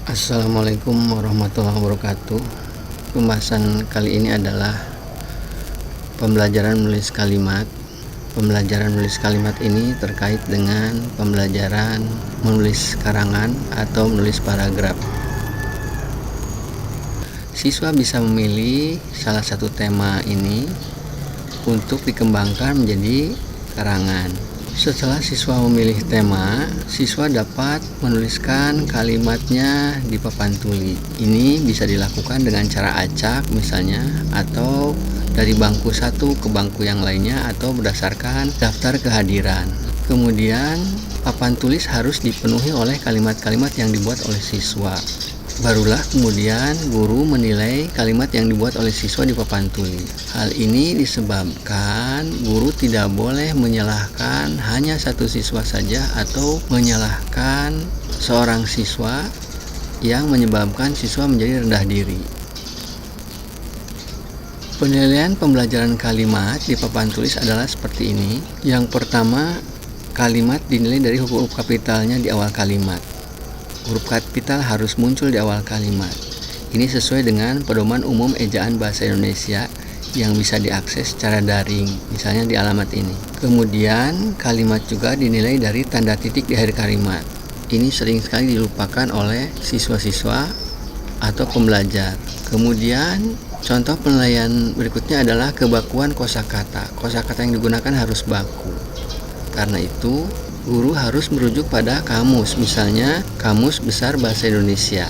Assalamualaikum warahmatullahi wabarakatuh. Pembahasan kali ini adalah pembelajaran menulis kalimat. Pembelajaran menulis kalimat ini terkait dengan pembelajaran menulis karangan atau menulis paragraf. Siswa bisa memilih salah satu tema ini untuk dikembangkan menjadi karangan. Setelah siswa memilih tema, siswa dapat menuliskan kalimatnya di papan tuli. Ini bisa dilakukan dengan cara acak misalnya, atau dari bangku satu ke bangku yang lainnya, atau berdasarkan daftar kehadiran. Kemudian papan tulis harus dipenuhi oleh kalimat-kalimat yang dibuat oleh siswa. Barulah kemudian guru menilai kalimat yang dibuat oleh siswa di papan tuli. Hal ini disebabkan guru tidak boleh menyalahkan hanya satu siswa saja atau menyalahkan seorang siswa yang menyebabkan siswa menjadi rendah diri. Penilaian pembelajaran kalimat di papan tulis adalah seperti ini. Yang pertama, kalimat dinilai dari huruf kapitalnya di awal kalimat. Huruf kapital harus muncul di awal kalimat. Ini sesuai dengan pedoman umum ejaan bahasa Indonesia yang bisa diakses secara daring, misalnya di alamat ini. Kemudian kalimat juga dinilai dari tanda titik di akhir kalimat. Ini sering sekali dilupakan oleh siswa-siswa atau pembelajar. Kemudian contoh penilaian berikutnya adalah kebakuan kosakata. Kosakata yang digunakan harus baku. Karena itu guru harus merujuk pada kamus, misalnya Kamus Besar Bahasa Indonesia.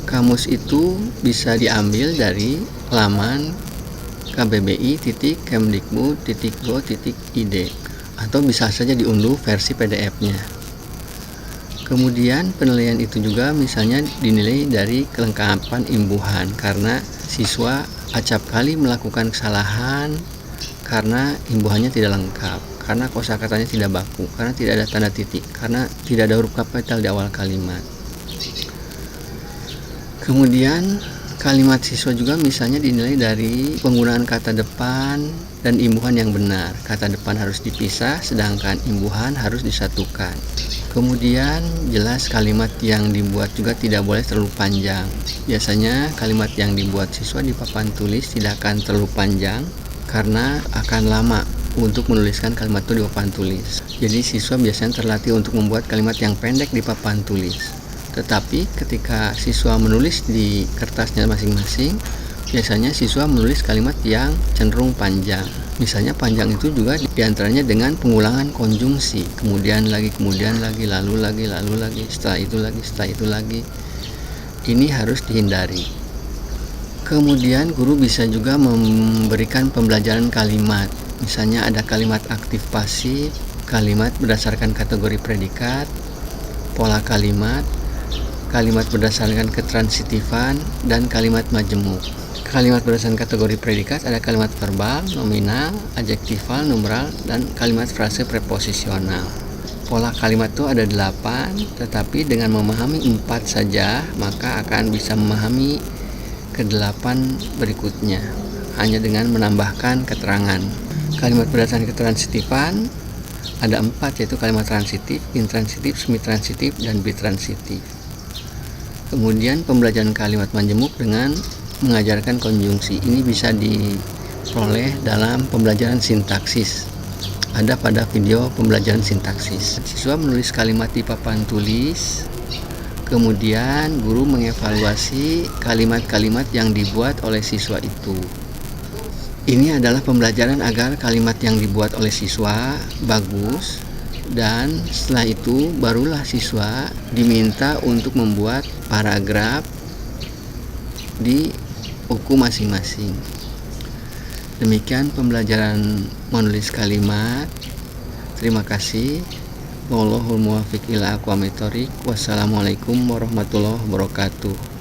Kamus itu bisa diambil dari laman kbbi.kemdikbud.go.id atau bisa saja diunduh versi PDF-nya. Kemudian penilaian itu juga misalnya dinilai dari kelengkapan imbuhan, karena siswa acap kali melakukan kesalahan karena imbuhannya tidak lengkap, karena kosakatanya tidak baku, karena tidak ada tanda titik, karena tidak ada huruf kapital di awal kalimat. Kemudian kalimat siswa juga misalnya dinilai dari penggunaan kata depan dan imbuhan yang benar. Kata depan harus dipisah, sedangkan imbuhan harus disatukan. Kemudian jelas kalimat yang dibuat juga tidak boleh terlalu panjang. Biasanya kalimat yang dibuat siswa di papan tulis tidak akan terlalu panjang karena akan lama untuk menuliskan kalimat itu di papan tulis. Jadi siswa biasanya terlatih untuk membuat kalimat yang pendek di papan tulis. Tetapi ketika siswa menulis di kertasnya masing-masing, biasanya siswa menulis kalimat yang cenderung panjang. Misalnya panjang itu juga diantaranya dengan pengulangan konjungsi, kemudian lagi, lalu lagi, setelah itu lagi. Ini harus dihindari. Kemudian guru bisa juga memberikan pembelajaran kalimat. Misalnya ada kalimat aktif pasif, kalimat berdasarkan kategori predikat, pola kalimat, kalimat berdasarkan ketransitifan, dan kalimat majemuk. Kalimat berdasarkan kategori predikat ada kalimat verbal, nominal, adjektival, numeral, dan kalimat frase preposisional. Pola kalimat itu ada 8, tetapi dengan memahami 4 saja, maka akan bisa memahami ke-8 berikutnya hanya dengan menambahkan keterangan. Kalimat berdasarkan ketransitifan ada 4, yaitu kalimat transitif, intransitif, semitransitif, dan bitransitif. Kemudian pembelajaran kalimat majemuk dengan mengajarkan konjungsi. Ini bisa diperoleh dalam pembelajaran sintaksis. Ada pada video pembelajaran sintaksis. Siswa menulis kalimat di papan tulis. Kemudian guru mengevaluasi kalimat-kalimat yang dibuat oleh siswa itu. Ini adalah pembelajaran agar kalimat yang dibuat oleh siswa bagus, dan setelah itu barulah siswa diminta untuk membuat paragraf di buku masing-masing. Demikian pembelajaran menulis kalimat. Terima kasih. Wallahul muwaffiq ila aqwamit thoriq. Wassalamualaikum warahmatullahi wabarakatuh.